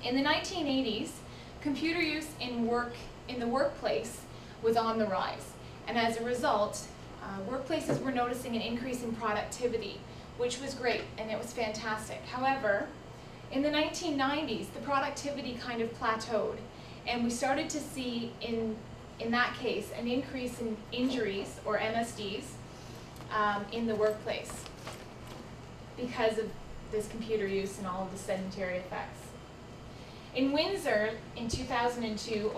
In the 1980s, computer use in the workplace was on the rise, and as a result, workplaces were noticing an increase in productivity, which was great and it was fantastic. However, in the 1990s, the productivity kind of plateaued, and we started to see in that case an increase in injuries, or MSDs, in the workplace because of this computer use and all of the sedentary effects. In Windsor, in 2002,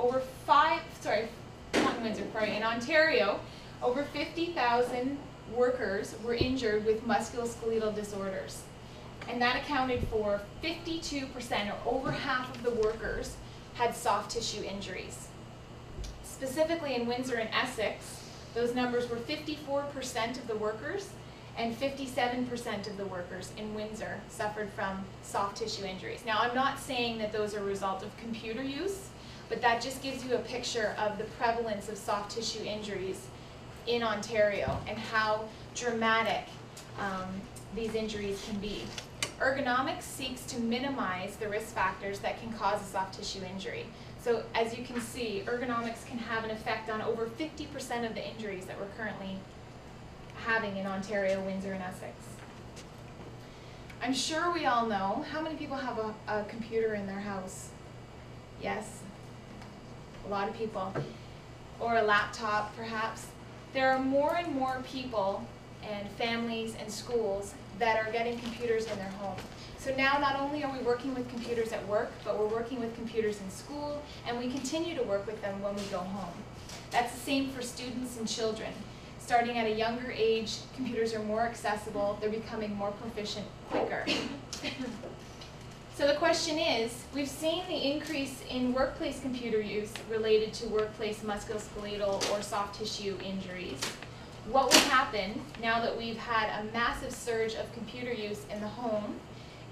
in Ontario, over 50,000 workers were injured with musculoskeletal disorders. And that accounted for 52%, or over half of the workers, had soft tissue injuries. Specifically in Windsor and Essex, those numbers were 54% of the workers, and 57% of the workers in Windsor suffered from soft tissue injuries. Now, I'm not saying that those are a result of computer use, but that just gives you a picture of the prevalence of soft tissue injuries in Ontario and how dramatic these injuries can be. Ergonomics seeks to minimize the risk factors that can cause a soft tissue injury. So as you can see, ergonomics can have an effect on over 50% of the injuries that we're currently having in Ontario, Windsor, and Essex. I'm sure we all know, how many people have a computer in their house? Yes, a lot of people. Or a laptop, perhaps. There are more and more people and families and schools that are getting computers in their home. So now not only are we working with computers at work, but we're working with computers in school, and we continue to work with them when we go home. That's the same for students and children. Starting at a younger age, computers are more accessible, they're becoming more proficient quicker. So the question is, we've seen the increase in workplace computer use related to workplace musculoskeletal or soft tissue injuries. What will happen now that we've had a massive surge of computer use in the home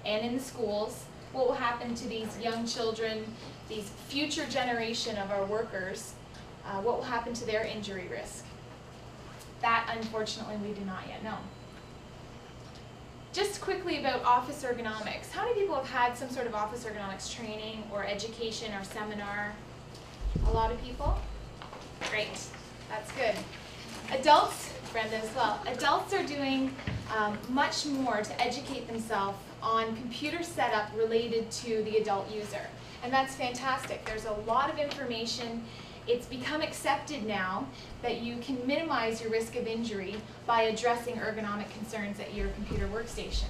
and in the schools? What will happen to these young children, these future generation of our workers? What will happen to their injury risk? That, unfortunately, we do not yet know. Just quickly about office ergonomics. How many people have had some sort of office ergonomics training or education or seminar? A lot of people? Great, that's good. Adults, Brenda as well, adults are doing much more to educate themselves on computer setup related to the adult user. And that's fantastic. There's a lot of information. It's become accepted now that you can minimize your risk of injury by addressing ergonomic concerns at your computer workstation.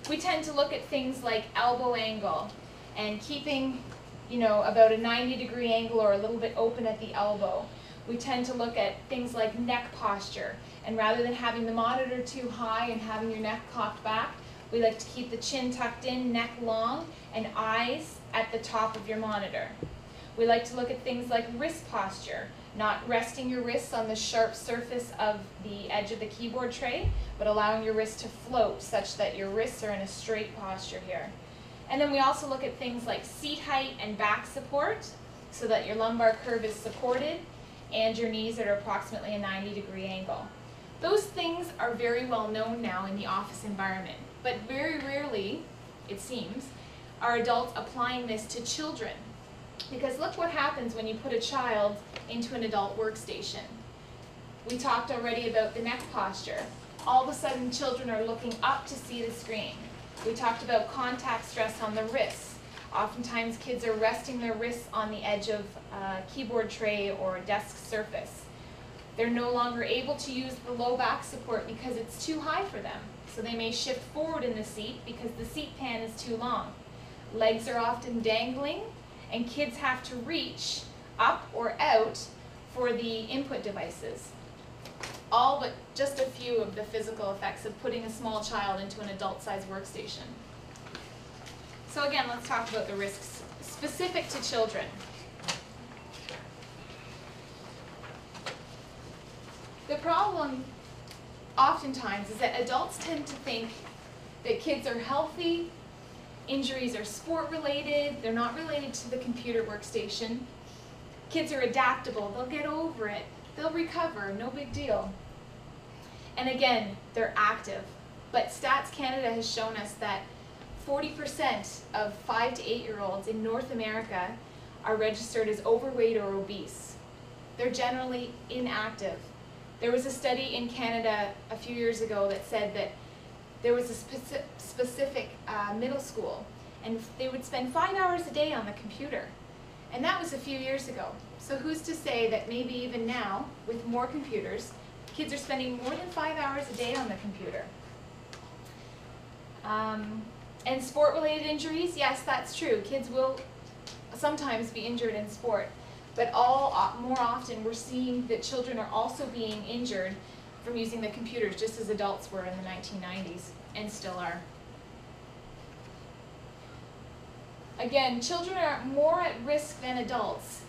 We tend to look at things like elbow angle and keeping, about a 90-degree angle or a little bit open at the elbow. We tend to look at things like neck posture, and rather than having the monitor too high and having your neck cocked back, we like to keep the chin tucked in, neck long, and eyes at the top of your monitor. We like to look at things like wrist posture, not resting your wrists on the sharp surface of the edge of the keyboard tray, but allowing your wrist to float such that your wrists are in a straight posture here. And then we also look at things like seat height and back support, so that your lumbar curve is supported and your knees are at approximately a 90-degree angle. Those things are very well known now in the office environment, but very rarely, it seems, are adults applying this to children. Because look what happens when you put a child into an adult workstation. We talked already about the neck posture. All of a sudden, children are looking up to see the screen. We talked about contact stress on the wrists. Oftentimes, kids are resting their wrists on the edge of a keyboard tray or a desk surface. They're no longer able to use the low back support because it's too high for them. So they may shift forward in the seat because the seat pan is too long. Legs are often dangling, and kids have to reach up or out for the input devices. All but just a few of the physical effects of putting a small child into an adult-sized workstation. So again, let's talk about the risks specific to children. The problem oftentimes is that adults tend to think that kids are healthy, injuries are sport-related, they're not related to the computer workstation. Kids are adaptable, they'll get over it, they'll recover, no big deal. And again, they're active. But Stats Canada has shown us that 40% of 5 to 8-year-olds in North America are registered as overweight or obese. They're generally inactive. There was a study in Canada a few years ago that said that there was a specific middle school, and they would spend 5 hours a day on the computer. And that was a few years ago. So who's to say that maybe even now, with more computers, kids are spending more than 5 hours a day on the computer. And sport-related injuries, yes, that's true. Kids will sometimes be injured in sport, but more often we're seeing that children are also being injured from using the computers, just as adults were in the 1990s, and still are. Again, children are more at risk than adults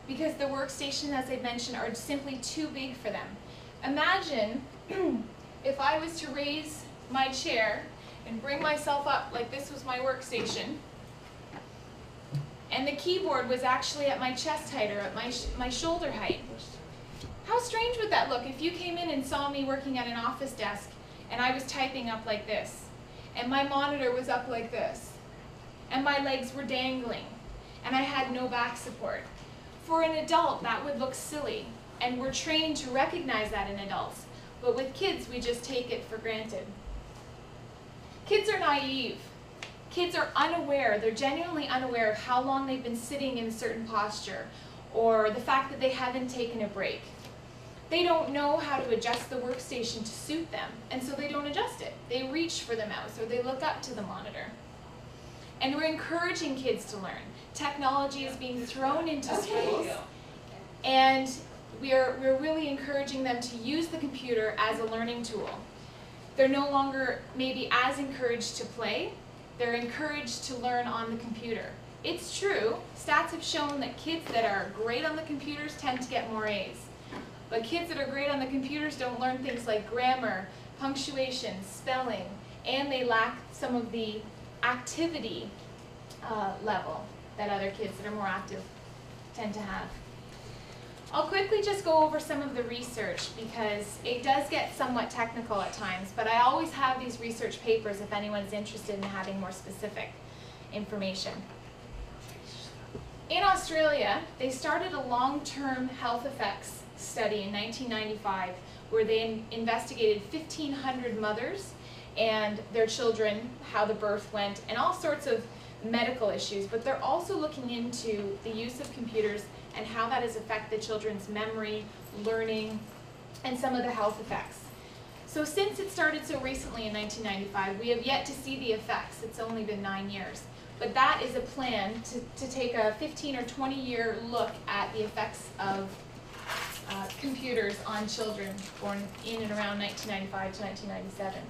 because the workstation, as I mentioned, are simply too big for them. Imagine if I was to raise my chair and bring myself up like this was my workstation, and the keyboard was actually at my chest height or at my shoulder height. How strange would that look if you came in and saw me working at an office desk and I was typing up like this, and my monitor was up like this, and my legs were dangling, and I had no back support. For an adult, that would look silly, and we're trained to recognize that in adults, but with kids, we just take it for granted. Kids are naive. Kids are unaware, they're genuinely unaware of how long they've been sitting in a certain posture, or the fact that they haven't taken a break. They don't know how to adjust the workstation to suit them, and so they don't adjust it. They reach for the mouse, or they look up to the monitor. And we're encouraging kids to learn. Technology is being thrown into schools, and we're really encouraging them to use the computer as a learning tool. They're no longer maybe as encouraged to play. They're encouraged to learn on the computer. It's true, stats have shown that kids that are great on the computers tend to get more A's. But kids that are great on the computers don't learn things like grammar, punctuation, spelling, and they lack some of the activity level that other kids that are more active tend to have. I'll quickly just go over some of the research because it does get somewhat technical at times, but I always have these research papers if anyone's interested in having more specific information. In Australia, they started a long-term health effects study in 1995 where they investigated 1,500 mothers and their children, how the birth went, and all sorts of medical issues, but they're also looking into the use of computers and how that has affected children's memory, learning, and some of the health effects. So since it started so recently in 1995, we have yet to see the effects. It's only been 9 years. But that is a plan to take a 15 or 20-year look at the effects of computers on children born in and around 1995 to 1997.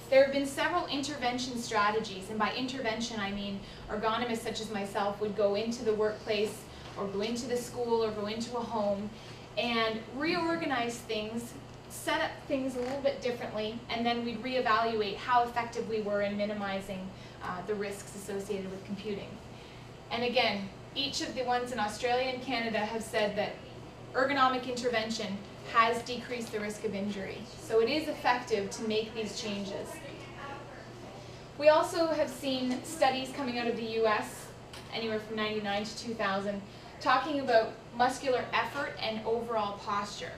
There have been several intervention strategies, and by intervention I mean ergonomists such as myself would go into the workplace or go into the school or go into a home and reorganize things, set up things a little bit differently, and then we'd reevaluate how effective we were in minimizing the risks associated with computing. And again, each of the ones in Australia and Canada have said that ergonomic intervention has decreased the risk of injury. So it is effective to make these changes. We also have seen studies coming out of the US, anywhere from 99 to 2000, talking about muscular effort and overall posture.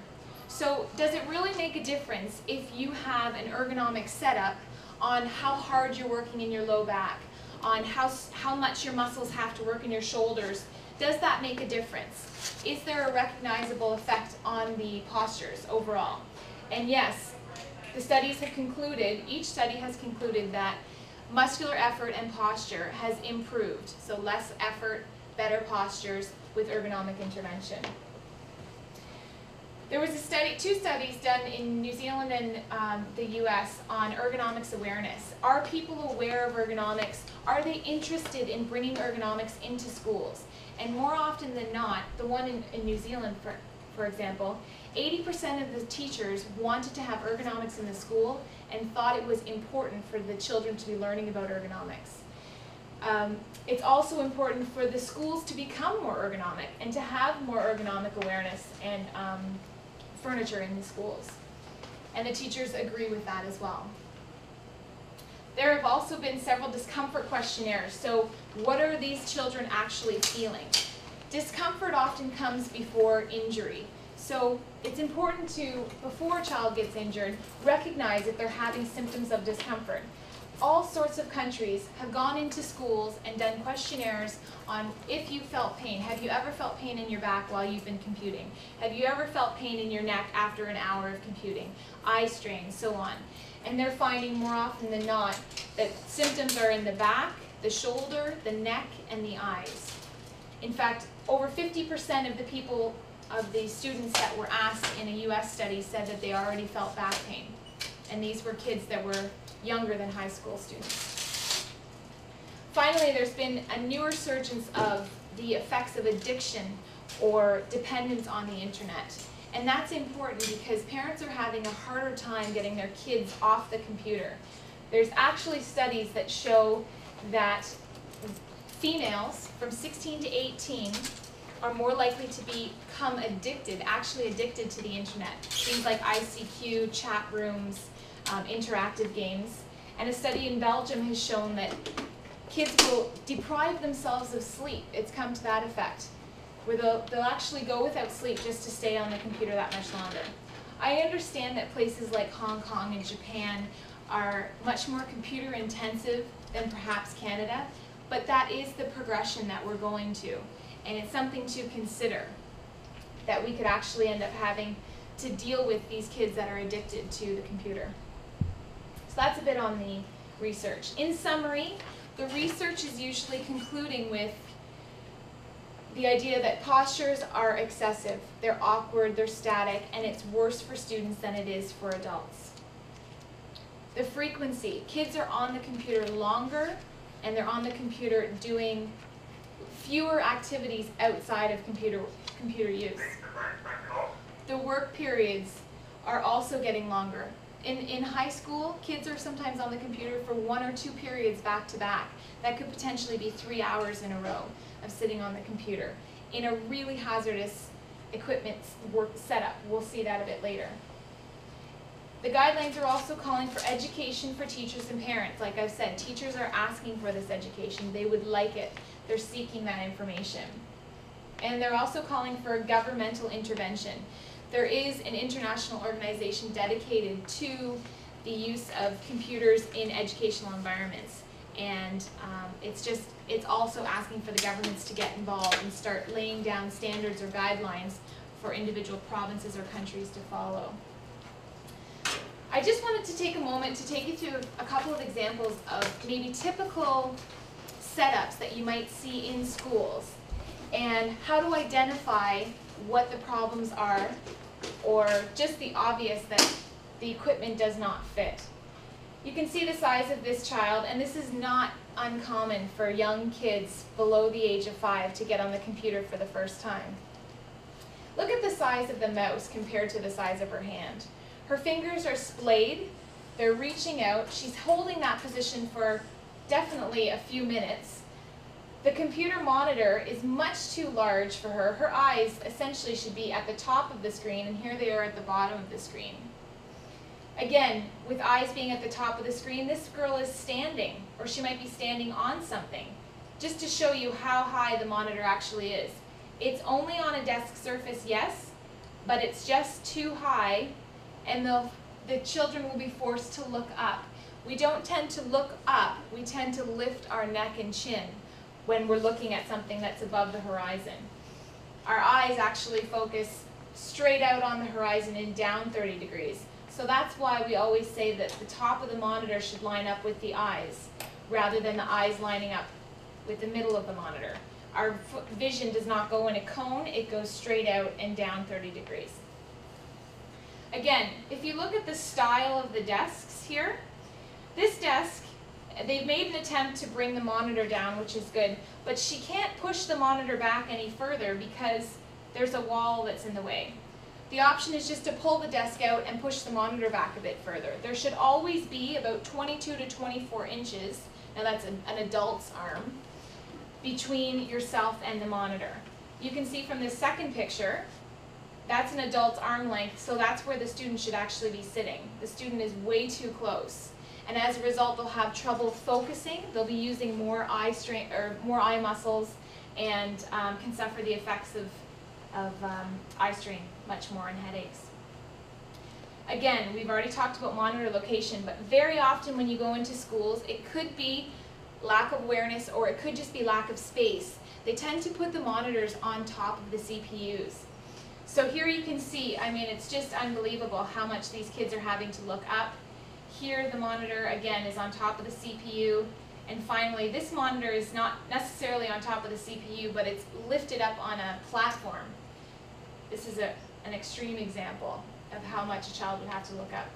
So does it really make a difference if you have an ergonomic setup on how hard you're working in your low back, on how much your muscles have to work in your shoulders? Does that make a difference? Is there a recognizable effect on the postures overall? And yes, the studies have concluded, each study has concluded that muscular effort and posture has improved. So less effort, better postures with ergonomic intervention. There was two studies done in New Zealand and the US on ergonomics awareness. Are people aware of ergonomics? Are they interested in bringing ergonomics into schools? And more often than not, the one in New Zealand, for example, 80% of the teachers wanted to have ergonomics in the school and thought it was important for the children to be learning about ergonomics. It's also important for the schools to become more ergonomic and to have more ergonomic awareness and furniture in the schools. And the teachers agree with that as well. There have also been several discomfort questionnaires. So what are these children actually feeling? Discomfort often comes before injury. So it's important to, before a child gets injured, recognize if they're having symptoms of discomfort. All sorts of countries have gone into schools and done questionnaires on if you felt pain. Have you ever felt pain in your back while you've been computing? Have you ever felt pain in your neck after an hour of computing? Eye strain, so on. And they're finding more often than not that symptoms are in the back, the shoulder, the neck, and the eyes. In fact, over 50% of the people, of the students that were asked in a US study said that they already felt back pain. And these were kids that were younger than high school students. Finally, there's been a new resurgence of the effects of addiction or dependence on the internet. And that's important because parents are having a harder time getting their kids off the computer. There's actually studies that show that females from 16 to 18 are more likely to become addicted, actually addicted to the internet. Things like ICQ, chat rooms, interactive games. And a study in Belgium has shown that kids will deprive themselves of sleep. It's come to that effect, where they'll actually go without sleep just to stay on the computer that much longer. I understand that places like Hong Kong and Japan are much more computer intensive than perhaps Canada, but that is the progression that we're going to. And it's something to consider, that we could actually end up having to deal with these kids that are addicted to the computer. So that's a bit on the research. In summary, the research is usually concluding with the idea that postures are excessive, they're awkward, they're static, and it's worse for students than it is for adults. The frequency, kids are on the computer longer, and they're on the computer doing fewer activities outside of computer use. The work periods are also getting longer. In high school, kids are sometimes on the computer for 1 or 2 periods back to back. That could potentially be 3 hours in a row of sitting on the computer in a really hazardous equipment work setup. We'll see that a bit later. The guidelines are also calling for education for teachers and parents. Like I've said, teachers are asking for this education. They would like it. They're seeking that information. And they're also calling for governmental intervention. There is an international organization dedicated to the use of computers in educational environments. And it's also asking for the governments to get involved and start laying down standards or guidelines for individual provinces or countries to follow. I just wanted to take a moment to take you through a couple of examples of maybe typical setups that you might see in schools and how to identify what the problems are, or just the obvious that the equipment does not fit. You can see the size of this child, and this is not uncommon for young kids below the age of 5 to get on the computer for the first time. Look at the size of the mouse compared to the size of her hand. Her fingers are splayed, they're reaching out, she's holding that position for definitely a few minutes. The computer monitor is much too large for her. Her eyes essentially should be at the top of the screen, and here they are at the bottom of the screen. Again, with eyes being at the top of the screen, this girl is standing, or she might be standing on something, just to show you how high the monitor actually is. It's only on a desk surface, yes, but it's just too high, and the children will be forced to look up. We don't tend to look up, we tend to lift our neck and chin when we're looking at something that's above the horizon. Our eyes actually focus straight out on the horizon and down 30 degrees. So that's why we always say that the top of the monitor should line up with the eyes, rather than the eyes lining up with the middle of the monitor. Our vision does not go in a cone, it goes straight out and down 30 degrees. Again, if you look at the style of the desks here, this desk, they've made an attempt to bring the monitor down, which is good, but she can't push the monitor back any further because there's a wall that's in the way. The option is just to pull the desk out and push the monitor back a bit further. There should always be about 22 to 24 inches, now that's an adult's arm, between yourself and the monitor. You can see from this second picture, that's an adult's arm length, so that's where the student should actually be sitting. The student is way too close. and as a result they'll have trouble focusing. They'll be using more eye strain or more eye muscles, and can suffer the effects of eye strain much more and headaches. Again, we've already talked about monitor location, but very often when you go into schools, it could be lack of awareness or it could just be lack of space. They tend to put the monitors on top of the CPUs. So here you can see, I mean, it's just unbelievable how much these kids are having to look up. Here the monitor, again, is on top of the CPU. And finally, this monitor is not necessarily on top of the CPU, but it's lifted up on a platform. This is an extreme example of how much a child would have to look up.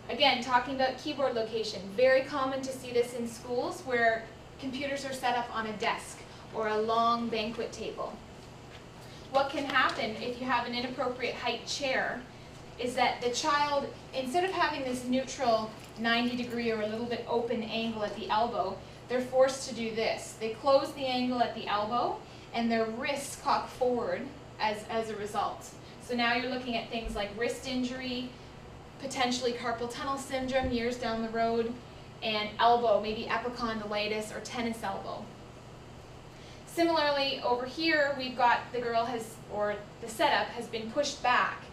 Again, talking about keyboard location, very common to see this in schools where computers are set up on a desk or a long banquet table. What can happen if you have an inappropriate height chair is that the child, instead of having this neutral 90-degree or a little bit open angle at the elbow, they're forced to do this. They close the angle at the elbow and their wrists cock forward as a result. So now you're looking at things like wrist injury, potentially carpal tunnel syndrome years down the road, and elbow, maybe epicondylitis or tennis elbow. Similarly, over here we've got the girl or the setup has been pushed back.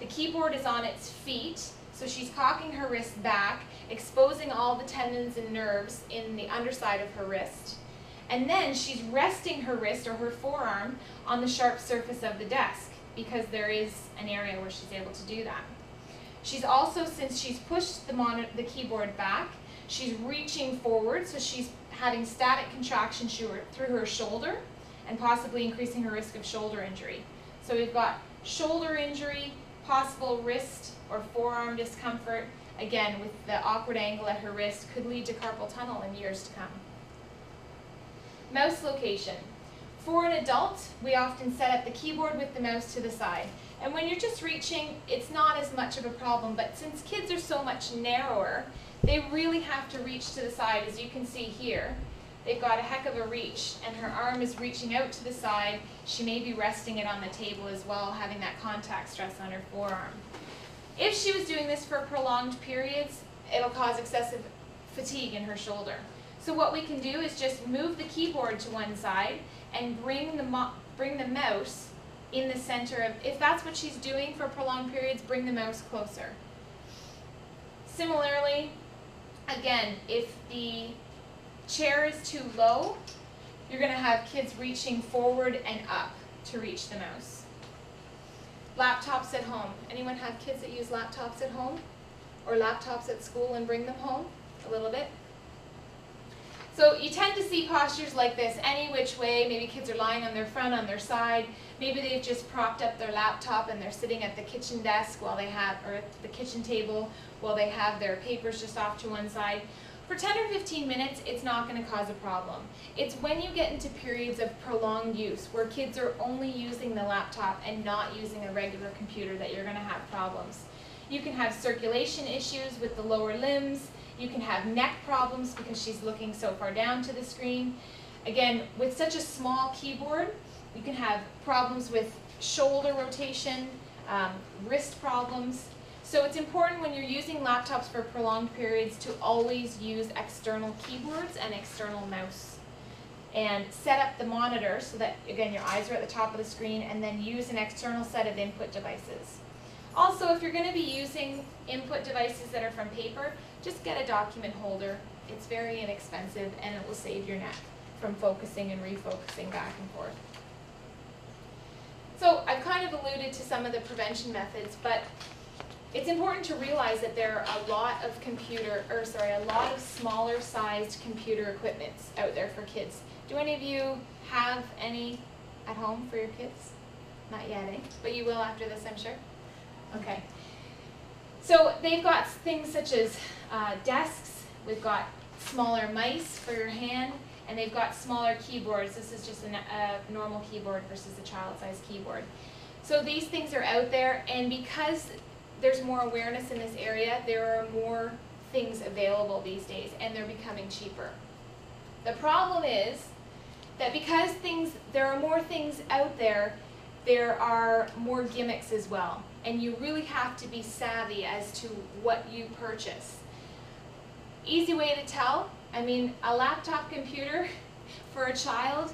The keyboard is on its feet, so she's cocking her wrist back, exposing all the tendons and nerves in the underside of her wrist. And then she's resting her wrist or her forearm on the sharp surface of the desk because there is an area where she's able to do that. She's also, since she's pushed the keyboard back, she's reaching forward, so she's having static contraction through her shoulder and possibly increasing her risk of shoulder injury. So we've got shoulder injury, possible wrist or forearm discomfort, again with the awkward angle at her wrist, could lead to carpal tunnel in years to come. Mouse location. For an adult, we often set up the keyboard with the mouse to the side. And when you're just reaching, it's not as much of a problem, but since kids are so much narrower, they really have to reach to the side. As you can see here, they've got a heck of a reach, and her arm is reaching out to the side. She may be resting it on the table as well, having that contact stress on her forearm. If she was doing this for prolonged periods, it'll cause excessive fatigue in her shoulder. So what we can do is just move the keyboard to one side and bring the mouse in the center of, if that's what she's doing for prolonged periods, bring the mouse closer. Similarly, again, if the chair is too low, you're going to have kids reaching forward and up to reach the mouse. Laptops at home. Anyone have kids that use laptops at home? Or laptops at school and bring them home? A little bit? So you tend to see postures like this any which way. Maybe kids are lying on their front, on their side. Maybe they've just propped up their laptop and they're sitting at the kitchen desk while they have, or at the kitchen table while they have their papers just off to one side. For 10 or 15 minutes, it's not going to cause a problem. It's when you get into periods of prolonged use where kids are only using the laptop and not using a regular computer that you're going to have problems. You can have circulation issues with the lower limbs. You can have neck problems because she's looking so far down to the screen. Again, with such a small keyboard, you can have problems with shoulder rotation, wrist problems. So it's important when you're using laptops for prolonged periods to always use external keyboards and external mouse. And set up the monitor so that, again, your eyes are at the top of the screen, and then use an external set of input devices. Also, if you're going to be using input devices that are from paper, just get a document holder. It's very inexpensive and it will save your neck from focusing and refocusing back and forth. So I've kind of alluded to some of the prevention methods, but it's important to realize that there are a lot of smaller sized computer equipments out there for kids. Do any of you have any at home for your kids? Not yet, eh? But you will after this, I'm sure? Okay. So they've got things such as desks. We've got smaller mice for your hand, and they've got smaller keyboards. This is just a normal keyboard versus a child-sized keyboard. So these things are out there, and because there's more awareness in this area, there are more things available these days, and they're becoming cheaper. The problem is that because there are more things out there, there are more gimmicks as well. And you really have to be savvy as to what you purchase. Easy way to tell, I mean, a laptop computer for a child,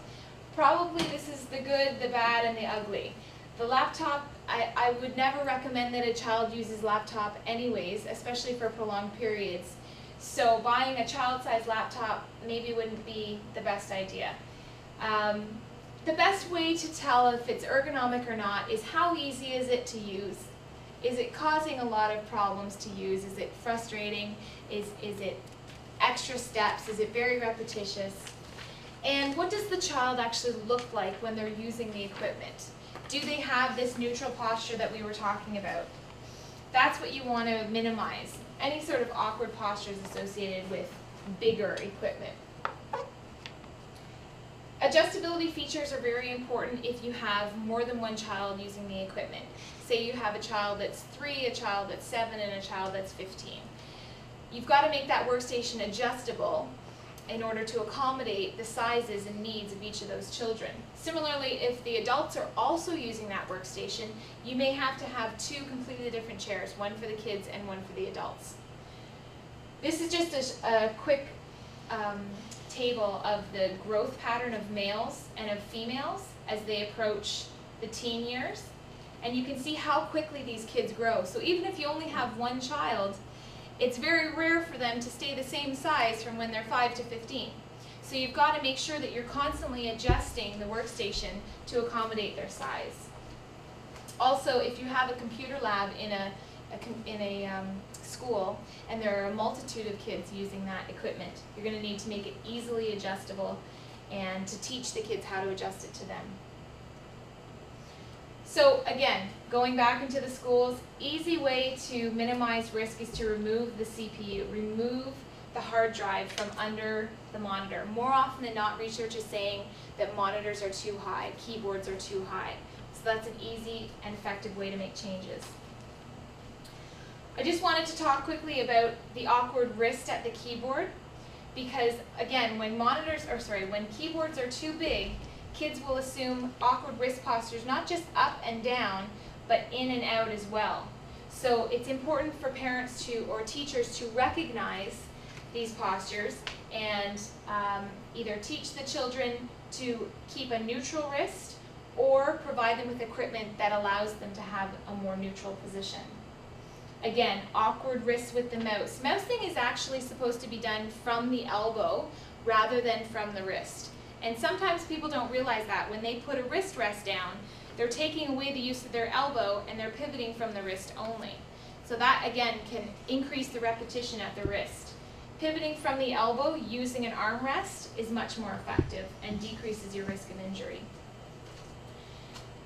probably this is the good, the bad, and the ugly. The laptop, I would never recommend that a child uses laptop anyways, especially for prolonged periods. So buying a child-sized laptop maybe wouldn't be the best idea. The best way to tell if it's ergonomic or not is how easy is it to use? Is it causing a lot of problems to use? Is it frustrating? Is it extra steps? Is it very repetitious? And what does the child actually look like when they're using the equipment? Do they have this neutral posture that we were talking about? That's what you want to minimize. Any sort of awkward postures associated with bigger equipment. Adjustability features are very important if you have more than one child using the equipment. Say you have a child that's 3, a child that's 7, and a child that's 15. You've got to make that workstation adjustable in order to accommodate the sizes and needs of each of those children. Similarly, if the adults are also using that workstation, you may have to have 2 completely different chairs, one for the kids and one for the adults. This is just a quick table of the growth pattern of males and of females as they approach the teen years. And you can see how quickly these kids grow. So even if you only have one child, it's very rare for them to stay the same size from when they're 5 to 15. So you've got to make sure that you're constantly adjusting the workstation to accommodate their size. Also, if you have a computer lab in a school and there are a multitude of kids using that equipment, you're going to need to make it easily adjustable and to teach the kids how to adjust it to them. So again, going back into the schools, easy way to minimize risk is to remove the CPU, remove the hard drive from under the monitor. More often than not, research is saying that monitors are too high, keyboards are too high. So that's an easy and effective way to make changes. I just wanted to talk quickly about the awkward wrist at the keyboard, because again, when keyboards are too big, kids will assume awkward wrist postures, not just up and down, but in and out as well. So it's important for parents or teachers to recognize these postures and either teach the children to keep a neutral wrist or provide them with equipment that allows them to have a more neutral position. Again, awkward wrists with the mouse. Mousing is actually supposed to be done from the elbow rather than from the wrist. And sometimes people don't realize that. When they put a wrist rest down, they're taking away the use of their elbow and they're pivoting from the wrist only. So that, again, can increase the repetition at the wrist. Pivoting from the elbow using an armrest is much more effective and decreases your risk of injury.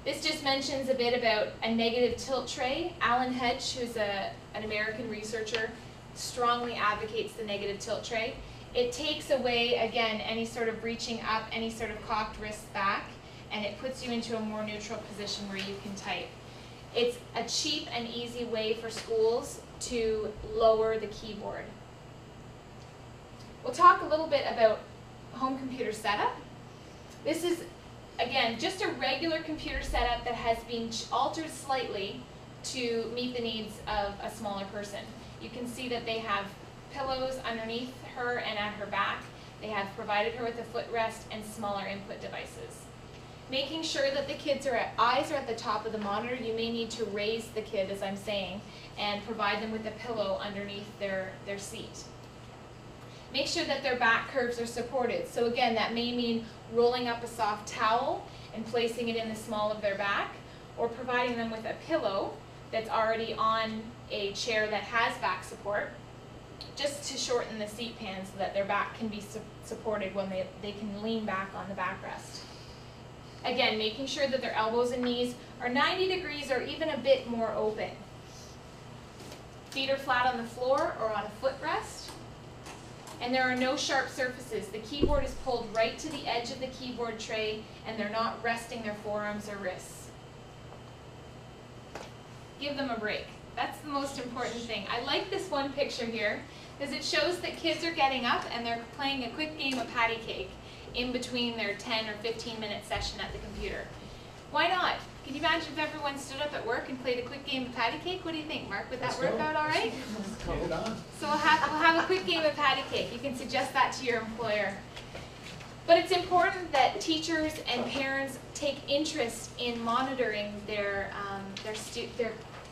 This just mentions a bit about a negative tilt tray. Alan Hedge, who's an American researcher, strongly advocates the negative tilt tray. It takes away, again, any sort of reaching up, any sort of cocked wrists back, and it puts you into a more neutral position where you can type. It's a cheap and easy way for schools to lower the keyboard. We'll talk a little bit about home computer setup. This is, again, just a regular computer setup that has been altered slightly to meet the needs of a smaller person. You can see that they have pillows underneath her and at her back. They have provided her with a footrest and smaller input devices. Making sure that the kids' eyes are at the top of the monitor, you may need to raise the kid, as I'm saying, and provide them with a pillow underneath their seat. Make sure that their back curves are supported. So again, that may mean rolling up a soft towel and placing it in the small of their back, or providing them with a pillow that's already on a chair that has back support, just to shorten the seat pan so that their back can be supported when they can lean back on the backrest. Again, making sure that their elbows and knees are 90 degrees or even a bit more open. Feet are flat on the floor or on a footrest. And there are no sharp surfaces. The keyboard is pulled right to the edge of the keyboard tray, and they're not resting their forearms or wrists. Give them a break. That's the most important thing. I like this one picture here because it shows that kids are getting up and they're playing a quick game of patty cake in between their 10 or 15-minute session at the computer. Why not? Can you imagine if everyone stood up at work and played a quick game of patty cake? What do you think, Mark? Would that work out all right? Get it on. So we'll have a quick game of patty cake. You can suggest that to your employer. But it's important that teachers and parents take interest in monitoring their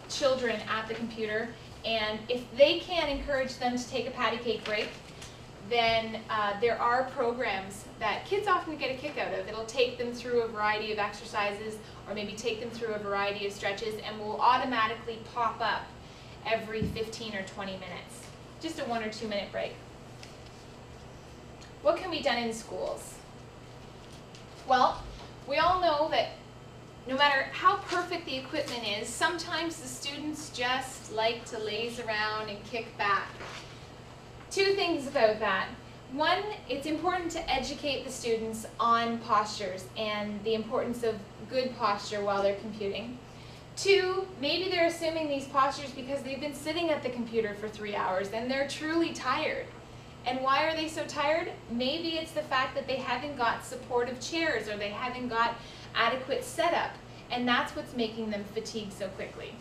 children at the computer. And if they can encourage them to take a patty cake break, then there are programs that kids often get a kick out of. It'll take them through a variety of exercises or maybe take them through a variety of stretches and will automatically pop up every 15 or 20 minutes. Just a 1 or 2 minute break. What can be done in schools? Well, we all know that no matter how perfect the equipment is, sometimes the students just like to laze around and kick back. 2 things about that. One, it's important to educate the students on postures and the importance of good posture while they're computing. 2, maybe they're assuming these postures because they've been sitting at the computer for 3 hours and they're truly tired. And why are they so tired? Maybe it's the fact that they haven't got supportive chairs or they haven't got adequate setup, and that's what's making them fatigue so quickly.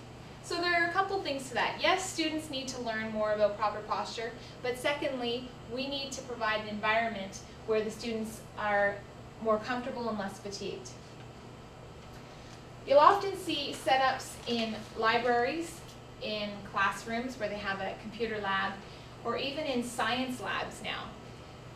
So there are a couple things to that. Yes, students need to learn more about proper posture, but secondly, we need to provide an environment where the students are more comfortable and less fatigued. You'll often see setups in libraries, in classrooms where they have a computer lab, or even in science labs now.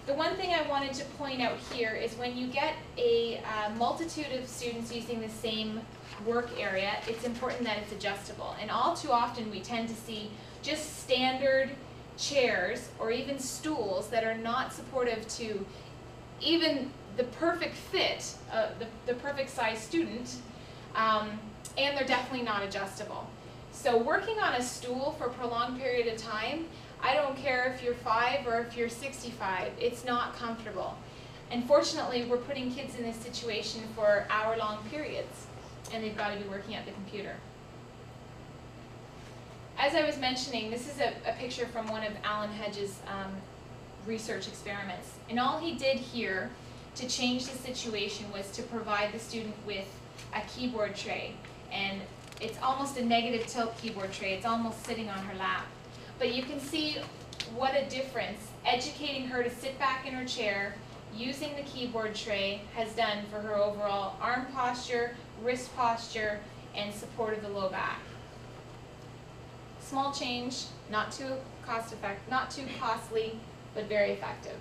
The one thing I wanted to point out here is when you get a multitude of students using the same work area, it's important that it's adjustable. And all too often we tend to see just standard chairs or even stools that are not supportive to even the perfect fit, the perfect size student, and they're definitely not adjustable. So working on a stool for a prolonged period of time, I don't care if you're 5 or if you're 65, it's not comfortable. Unfortunately, we're putting kids in this situation for hour-long periods, and they've got to be working at the computer. As I was mentioning, this is a picture from one of Alan Hedges' research experiments. And all he did here to change the situation was to provide the student with a keyboard tray. And it's almost a negative tilt keyboard tray. It's almost sitting on her lap. But you can see what a difference educating her to sit back in her chair using the keyboard tray has done for her overall arm posture, wrist posture, and support of the low back. Small change, not too costly, but very effective.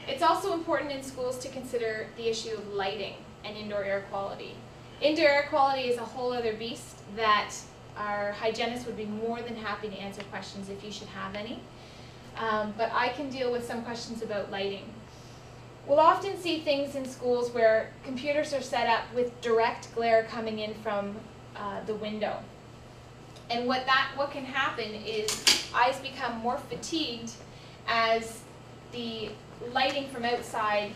It's also important in schools to consider the issue of lighting and indoor air quality. Indoor air quality is a whole other beast that our hygienists would be more than happy to answer questions if you should have any. But I can deal with some questions about lighting. We'll often see things in schools where computers are set up with direct glare coming in from the window. And what can happen is eyes become more fatigued as the lighting from outside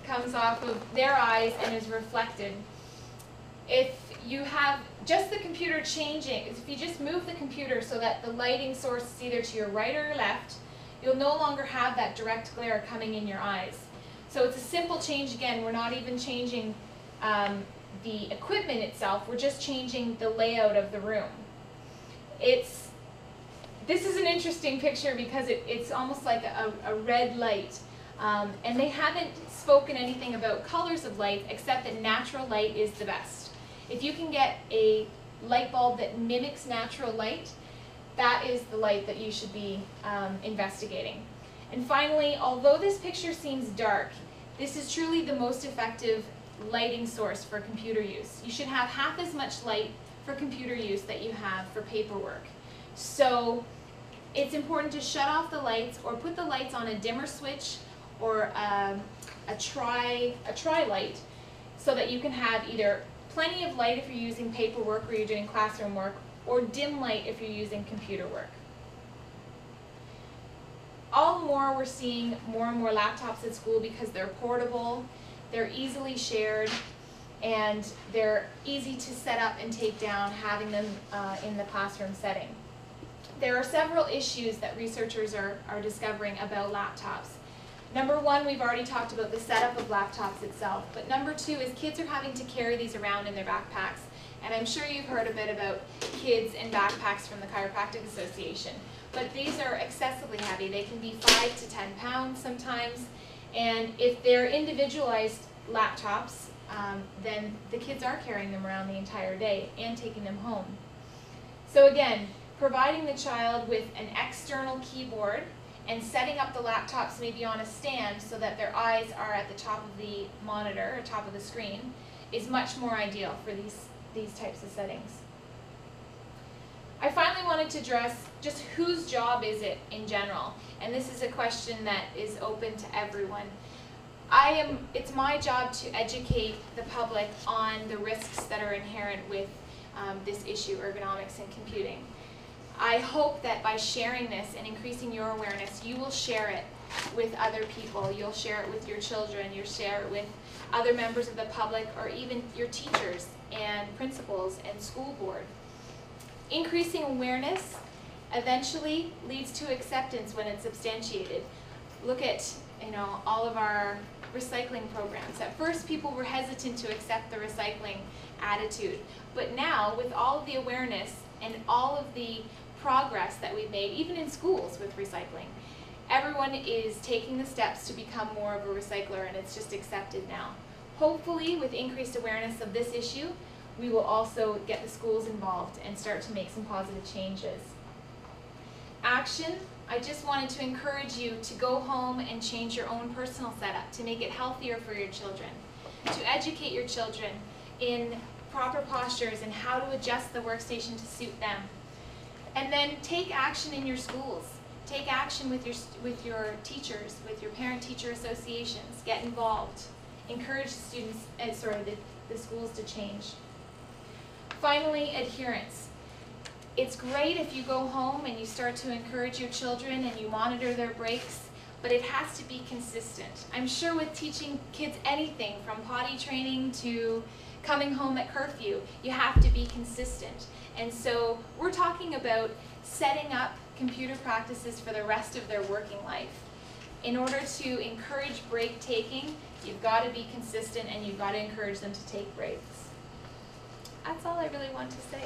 comes off of their eyes and is reflected. If you have just the computer changing, if you just move the computer so that the lighting source is either to your right or your left, you'll no longer have that direct glare coming in your eyes. So it's a simple change again. We're not even changing the equipment itself, we're just changing the layout of the room. This is an interesting picture because it's almost like a red light. And they haven't spoken anything about colors of light except that natural light is the best. If you can get a light bulb that mimics natural light, that is the light that you should be investigating. And finally, although this picture seems dark, this is truly the most effective lighting source for computer use. You should have half as much light for computer use that you have for paperwork. So it's important to shut off the lights or put the lights on a dimmer switch or a tri light so that you can have either plenty of light if you're using paperwork or you're doing classroom work, or dim light if you're using computer work. We're seeing more and more laptops at school because they're portable, they're easily shared, and they're easy to set up and take down having them in the classroom setting. There are several issues that researchers are discovering about laptops. Number one, we've already talked about the setup of laptops itself, but number two is kids are having to carry these around in their backpacks. And I'm sure you've heard a bit about kids and backpacks from the Chiropractic Association. But these are excessively heavy. They can be 5 to 10 pounds sometimes. And if they're individualized laptops, then the kids are carrying them around the entire day and taking them home. So again, providing the child with an external keyboard and setting up the laptops maybe on a stand so that their eyes are at the top of the monitor or top of the screen is much more ideal for these types of settings. I finally wanted to address just whose job is it in general, and this is a question that is open to everyone. It's my job to educate the public on the risks that are inherent with this issue, ergonomics and computing. I hope that by sharing this and increasing your awareness, you will share it with other people. You'll share it with your children. You'll share it with other members of the public, or even your teachers and principals and school board. Increasing awareness eventually leads to acceptance when it's substantiated. Look at, all of our recycling programs. At first, people were hesitant to accept the recycling attitude, but now, with all of the awareness and all of the progress that we've made, even in schools with recycling, everyone is taking the steps to become more of a recycler, and it's just accepted now. Hopefully, with increased awareness of this issue, we will also get the schools involved and start to make some positive changes. Action, I just wanted to encourage you to go home and change your own personal setup to make it healthier for your children, to educate your children in proper postures and how to adjust the workstation to suit them. And then take action in your schools. Take action with your teachers, with your parent-teacher associations. Get involved. Encourage students, the schools to change. Finally, adherence. It's great if you go home and you start to encourage your children and you monitor their breaks, but it has to be consistent. I'm sure with teaching kids anything from potty training to coming home at curfew, you have to be consistent. And so we're talking about setting up computer practices for the rest of their working life. In order to encourage break taking, you've got to be consistent and you've got to encourage them to take breaks. That's all I really want to say.